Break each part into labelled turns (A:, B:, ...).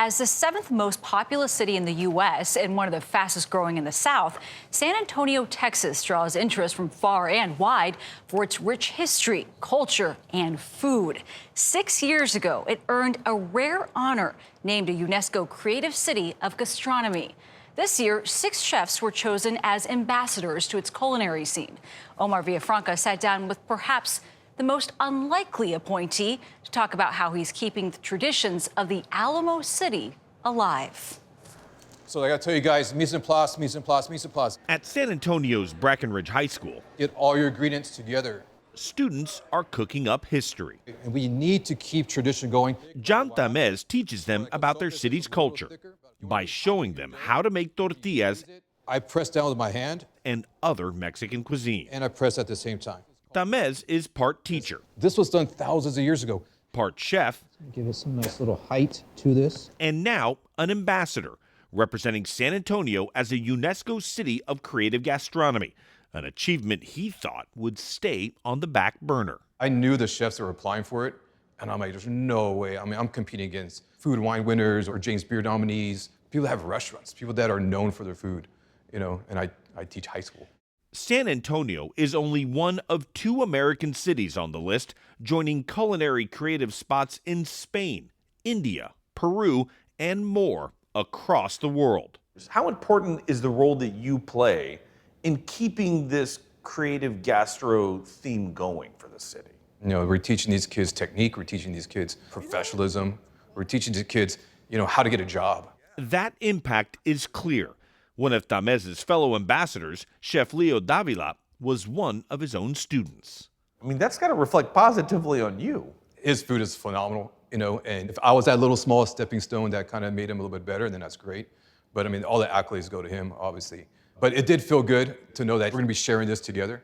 A: As the seventh most populous city in the U.S. and one of the fastest growing in the South, San Antonio, Texas draws interest from far and wide for its rich history, culture, and food. 6 years ago, it earned a rare honor, named a UNESCO Creative City of Gastronomy. This year, 6 chefs were chosen as ambassadors to its culinary scene. Omar Villafranca sat down with perhaps the most unlikely appointee to talk about how he's keeping the traditions of the Alamo City alive.
B: So I gotta tell you guys, mise en place, mise en place, mise en place.
C: At San Antonio's Brackenridge High School,
B: Get all your ingredients together.
C: students are cooking up history.
B: And we need to keep tradition going.
C: John Tamez teaches them about their city's culture by showing them how to make tortillas
B: I press down with my hand
C: and other Mexican cuisine.
B: and I press at the same time.
C: Tamez is part teacher,
B: This was done thousands of years ago.
C: part chef,
D: Give it some nice little height to this.
C: and now an ambassador representing San Antonio as a UNESCO City of Creative Gastronomy, an achievement he thought would stay on the back burner.
B: I knew the chefs that were applying for it, and I'm like, there's no way. I mean, I'm competing against food and wine winners or James Beard nominees, people that have restaurants, people that are known for their food, and I teach high school.
C: San Antonio is only one of 2 American cities on the list, joining culinary creative spots in Spain, India, Peru, and more across the world.
E: How important is the role that you play in keeping this creative gastro theme going for the city?
B: We're teaching these kids technique, we're teaching these kids professionalism, we're teaching these kids, how to get a job.
C: That impact is clear. One of Tamez's fellow ambassadors, Chef Leo Davila, was one of his own students.
E: I mean, that's got to reflect positively on you.
B: His food is phenomenal, and if I was that little small stepping stone that kind of made him a little bit better, then that's great. But I mean, all the accolades go to him, obviously. But it did feel good to know that we're gonna be sharing this together.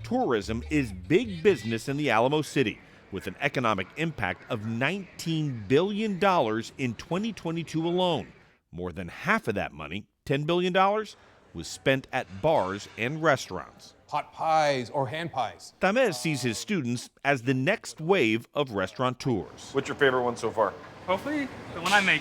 C: Tourism is big business in the Alamo City, with an economic impact of $19 billion in 2022 alone. More than half of that money, $10 billion, was spent at bars and restaurants.
B: Pot pies or hand pies.
C: Tamez sees his students as the next wave of restaurateurs.
E: What's your favorite one so far?
F: Hopefully, the one I make.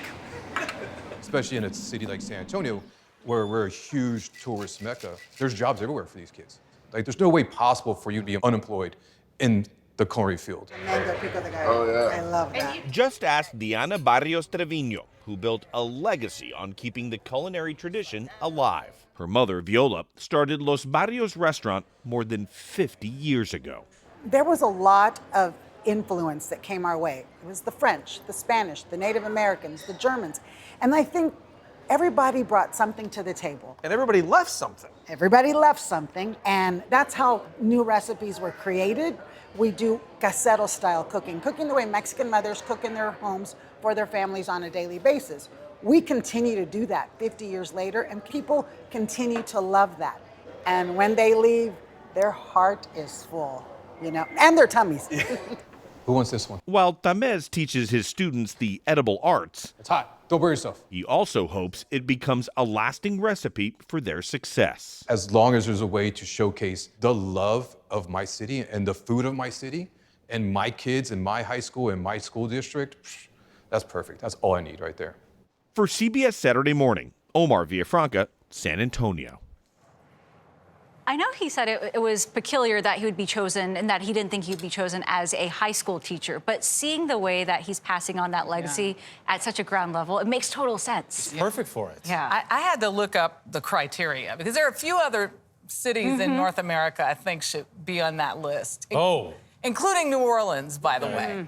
B: Especially in a city like San Antonio, where we're a huge tourist mecca, there's jobs everywhere for these kids. Like, there's no way possible for you to be unemployed in the culinary field.
G: Oh, yeah. I love that.
C: Just ask Diana Barrios Trevino, who built a legacy on keeping the culinary tradition alive. Her mother, Viola, started Los Barrios restaurant more than 50 years ago.
G: There was a lot of influence that came our way. It was the French, the Spanish, the Native Americans, the Germans. And I think everybody brought something to the table.
E: And everybody left something.
G: Everybody left something, and that's how new recipes were created. We do casero style cooking the way Mexican mothers cook in their homes for their families on a daily basis. We continue to do that 50 years later, and people continue to love that. And when they leave, their heart is full, and their tummies.
B: Who wants this one?
C: While Tamez teaches his students the edible arts,
B: It's hot, don't burn yourself.
C: he also hopes it becomes a lasting recipe for their success.
B: As long as there's a way to showcase the love of my city and the food of my city and my kids and my high school and my school district, that's perfect. That's all I need right there.
C: For CBS Saturday Morning, Omar Villafranca, San Antonio.
A: I know he said it was peculiar that he would be chosen and that he didn't think he'd be chosen as a high school teacher. But seeing the way that he's passing on that legacy at such a ground level, it makes total sense.
H: Perfect for it.
A: Yeah.
I: I had to look up the criteria because there are a few other cities in North America I think should be on that list.
H: Oh.
I: Including New Orleans, by the way.